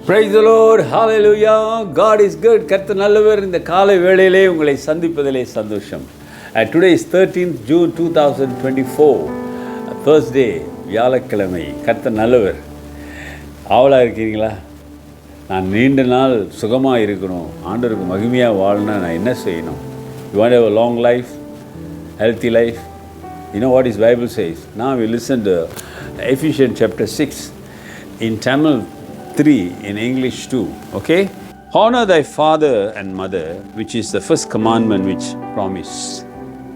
Praise the Lord, hallelujah, God is good. கர்த்தர் நல்லவர். இந்த காலை வேளையிலே உங்களை சந்திப்பதிலே சந்தோஷம். Today is 13th June 2024, Thursday, வியாழக்கிழமை. கர்த்தர் நல்லவர். ஆவலாக இருக்கிறீங்களா? நான் நீண்ட நாள் சுகமாக இருக்கணும், ஆண்டவருக்கு மகிமையாக வாழணும்னா நான் என்ன செய்யணும்? You want to have a long life, healthy life? You know what His Bible says? Now we listen to Ephesians chapter 6 in Tamil 3 in English too, okay? Honor thy father and mother, which is the first commandment which promise.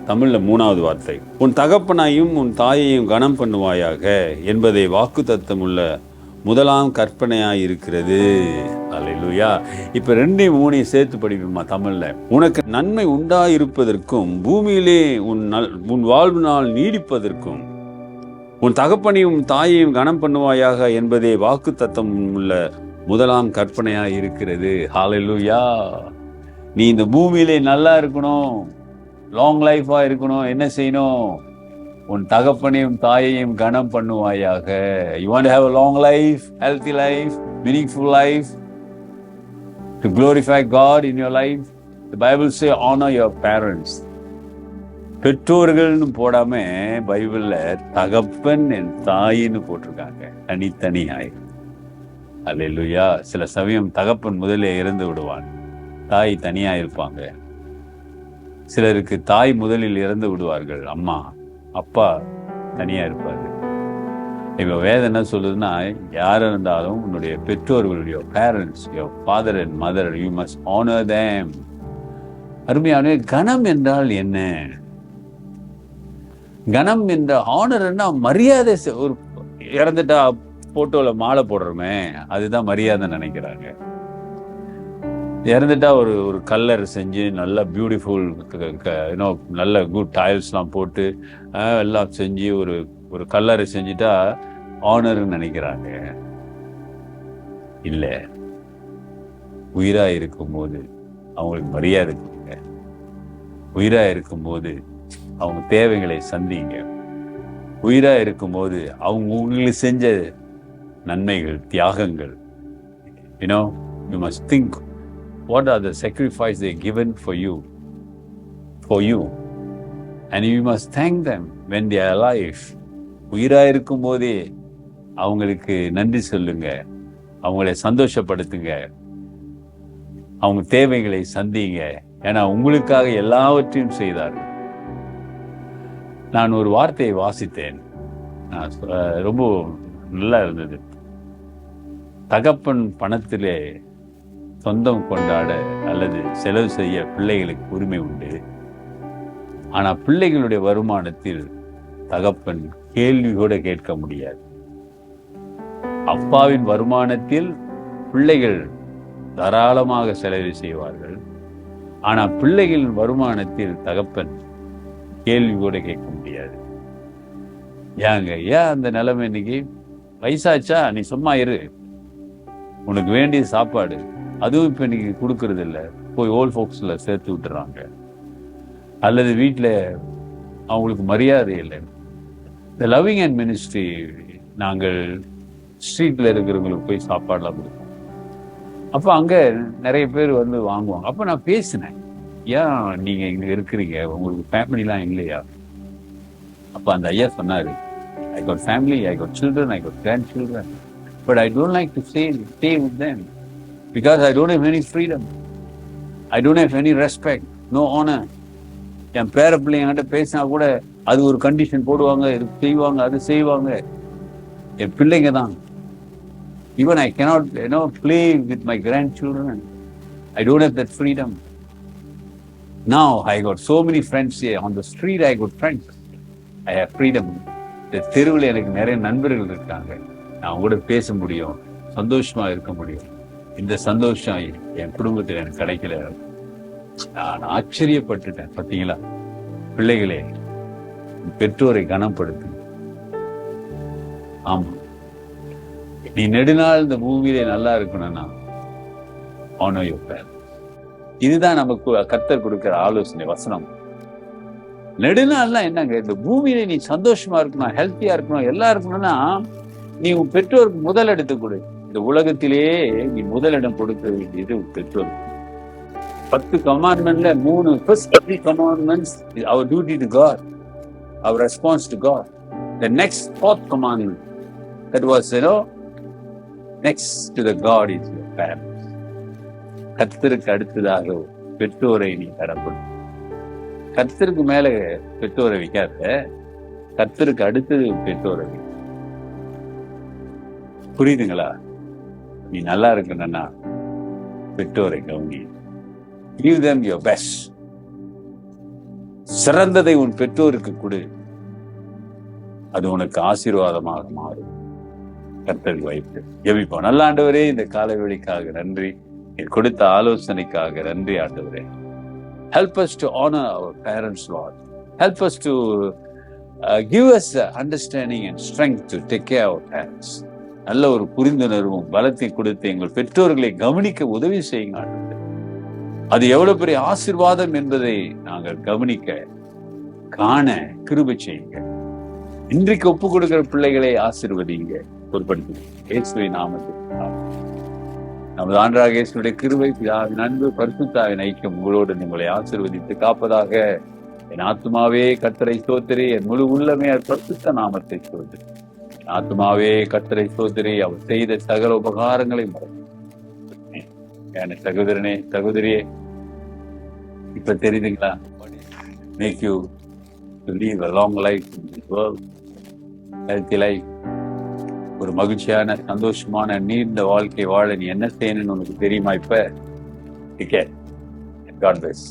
தமிழில் 3வது வார்த்தை, உன் தகப்பனையும் உன் தாயையும் கனம் பண்ணுவாயாக என்பதை வாக்குத்தத்தமுள்ள முதலாம் கற்பனையாக இருக்கிறது. அல்லேலூயா. இப்போ 2 3 சேர்த்து படிப்போமா தமிழில். உனக்கு நன்மை உண்டாயிருப்பதற்கும் பூமியிலே உன் வாழ்வு நாள் நீடிப்பதற்கும் உன் தகப்பனையும் தாயையும் கனம் பண்ணுவாயாக என்பதே வாக்குத்தத்தம் உள்ள முதலாம் கற்பனையாக இருக்கிறது. ஹல்லேலூயா. நீ இந்த பூமியிலே நல்லா இருக்கணும், லாங் லைஃபா இருக்கணும், என்ன செய்யணும்? உன் தகப்பனையும் தாயையும் கனம் பண்ணுவாயாக. You want to have a long life, healthy life, meaningful life, to glorify God in your life. The Bible say honor your parents. பெற்றோர்கள்னு போடாம பைபிளில் தகப்பன் என் தாயின்னு போட்டிருக்காங்க, தனித்தனியாய். அல்லேலூயா. சில சமயம் தகப்பன் முதலே இறந்து விடுவான், தாய் தனியாக இருப்பாங்க. சிலருக்கு தாய் முதலில் இறந்து விடுவார்கள், அம்மா அப்பா தனியாக இருப்பாரு. இப்போ வேதம் என்ன சொல்லுதுன்னா, யார் இருந்தாலும் உன்னுடைய பெற்றோர்களுடைய parents, your father and mother, you must honour them. அருமையான கனம் என்றால் என்ன? கனம் என்ற ஆனர்னா மரியாதை. ஒரு இறந்துட்டா போட்டோல மாலை போடுறோமே, அதுதான் மரியாதை நினைக்கிறாங்க. இறந்துட்டா ஒரு கல்லர் செஞ்சு நல்ல பியூட்டிஃபுல் நல்ல குட் டைல்ஸ்லாம் போட்டு எல்லாம் செஞ்சு ஒரு கல்லறை செஞ்சுட்டா ஆனர்னு நினைக்கிறாங்க. இல்லை, உயிரா இருக்கும்போது அவங்களுக்கு மரியாதை கொடுங்க. உயிரா இருக்கும்போது அவங்க தேவைகளை சந்திங்க. உயிரா இருக்கும்போது அவங்க உங்களுக்கு செஞ்ச நன்மைகள், தியாகங்கள், you must think what are the sacrifices they given for you and you must thank them when they are alive. உயிரா இருக்கும்போதே அவங்களுக்கு நன்றி சொல்லுங்க, அவங்களை சந்தோஷப்படுத்துங்க, அவங்க தேவைகளை சந்திங்க. ஏன்னா உங்களுக்காக எல்லாவற்றையும் செய்தார்கள். நான் ஒரு வார்த்தையை வாசித்தேன், ரொம்ப நல்லா இருந்தது. தகப்பன் பணத்திலே சொந்தம் கொண்டாட அல்லது செலவு செய்ய பிள்ளைகளுக்கு உரிமை உண்டு. ஆனால் பிள்ளைகளுடைய வருமானத்தில் தகப்பன் கேள்வி கூட கேட்க முடியாது. அப்பாவின் வருமானத்தில் பிள்ளைகள் தாராளமாக செலவு செய்வார்கள். ஆனால் பிள்ளைகளின் வருமானத்தில் தகப்பன் கேள்வி கூட கேட்க முடியாது. ஏன் அந்த நிலைமை? இன்னைக்கு வயசாச்சா, நீ சும்மா இரு, உனக்கு வேண்டிய சாப்பாடு அதுவும் இப்போ இன்னைக்கு கொடுக்கறது இல்லை, போய் ஓல்ட் ஃபோக்ஸில் சேர்த்து விட்டுறாங்க. அல்லது வீட்டில் அவங்களுக்கு மரியாதை இல்லை. இந்த லவ்விங் அண்ட் மினிஸ்ட்ரி, நாங்கள் ஸ்ட்ரீட்டில் இருக்கிறவங்களுக்கு போய் சாப்பாடெலாம் கொடுப்போம். அப்போ அங்கே நிறைய பேர் வந்து வாங்குவாங்க. அப்போ நான் பேசினேன், ஏன் நீங்கள் இங்கே இருக்கிறீங்க, உங்களுக்கு ஃபேமிலிலாம் இல்லையா? அப்போ அந்த ஐயா சொன்னார், I got family, I got children, I got grandchildren, but I don't like to stay with them because I don't have any freedom. I don't have any respect, no honor. என் பேர பிள்ளைங்கிட்ட பேசினா கூட அது ஒரு கண்டிஷன் போடுவாங்க, இது செய்வாங்க, அது செய்வாங்க. என் பிள்ளைங்க தான். Even I cannot play with my grandchildren. I don't have that freedom. Now I got so many friends here. On the street I got friends. I have freedom. இந்த தெருவில் எனக்கு நிறைய நண்பர்கள் இருக்காங்க. நான் கூட பேச முடியும், சந்தோஷமா இருக்க முடியும். இந்த சந்தோஷம் என் குடும்பத்தில் எனக்கு கிடைக்கல. நான் ஆச்சரியப்பட்டுட்டேன். பார்த்தீங்களா பிள்ளைகளே, பெற்றோரை கனப்படுத்து. ஆமா, நீ நெடுநாள் இந்த பூமியிலே நல்லா இருக்கணும்னா honor your parents. இதுதான் நமக்கு கர்த்தர் கொடுக்கிற ஆலோசனை வசனம். நெடுநாள்லாம் என்னங்க, இந்த பூமியில நீ சந்தோஷமா இருக்கணும், ஹெல்த்தியா இருக்கணும், எல்லாம் இருக்கணும்னா நீ உன் பெற்றோருக்கு முதல் எடுத்து கொடு. இந்த உலகத்திலேயே நீ முதலிடம் கொடுக்க வேண்டியது பெற்றோர். 10 commandmentல 3 first 3 commandments is our duty to God, our response to God. The next 4th commandment that was next to the God is your parents. கர்த்தருக்கு அடுத்ததாக பெற்றோரை நீ கடப்படும். கர்த்தருக்கு மேல பெற்றோரை வைக்காத, கர்த்தருக்கு அடுத்தது பெற்றோரை வை. புரியுதுங்களா? நீ நல்லா இருக்கணும்னா பெற்றோரை கவனி. Give them your best. சிறந்ததை உன் பெற்றோருக்கு கொடு. அது உனக்கு ஆசீர்வாதமாக மாறும். கர்த்தருக்கு வைத்து ஜெபிப்போம். நல்ல ஆண்டவரே, இந்த காலை வேளைக்காக நன்றி. நீர் கொடுத்த ஆலோசனைக்காக நன்றி ஆண்டவரே. Help us to honor our parents, Lord. Help us to give us understanding and strength to take care of our parents. நல்ல ஒரு புரிந்துணர்வும் பலத்தை கொடுத்து எங்கள் பெற்றோர்களை கவனிக்க உதவி செய்யுங்க ஆண்டவரே. அது எவ்வளவு பெரிய ஆசீர்வாதம் என்பதை நாங்கள் கவனிக்க காண கிருபை செய்யுங்க. இன்றைக்கு ஒப்பு கொடுக்கிற பிள்ளைகளை ஆசீர்வதிங்க, பொறுப்படுத்துங்க. இயேசுவின் நாமத்தில் நமது ஆண்டவராகிய இயேசுவுடைய கிருபை, பிதாவின் அன்பு, பரிசுத்தாவின் ஐக்கியம் உங்களோடு உங்களை ஆசீர்வதித்து காப்பதாக. என் ஆத்துமாவே கர்த்தரை ஸ்தோத்திரி, என் முழு உள்ளமே பரிசுத்த நாமத்தை ஸ்தோத்திரி. என் ஆத்துமாவே கர்த்தரை ஸ்தோத்திரி, அவர் செய்த சகல உபகாரங்களை மறந்து. என் சகோதரனே, சகோதரியே, இப்ப தெரியுதுங்களா? Make you to live a long life in this world, healthy life. ஒரு மகிழ்ச்சியான சந்தோஷமான நீண்ட வாழ்க்கை வாழ நீ என்ன செய்யணும்னு உனக்கு தெரியுமா? இப்ப God bless.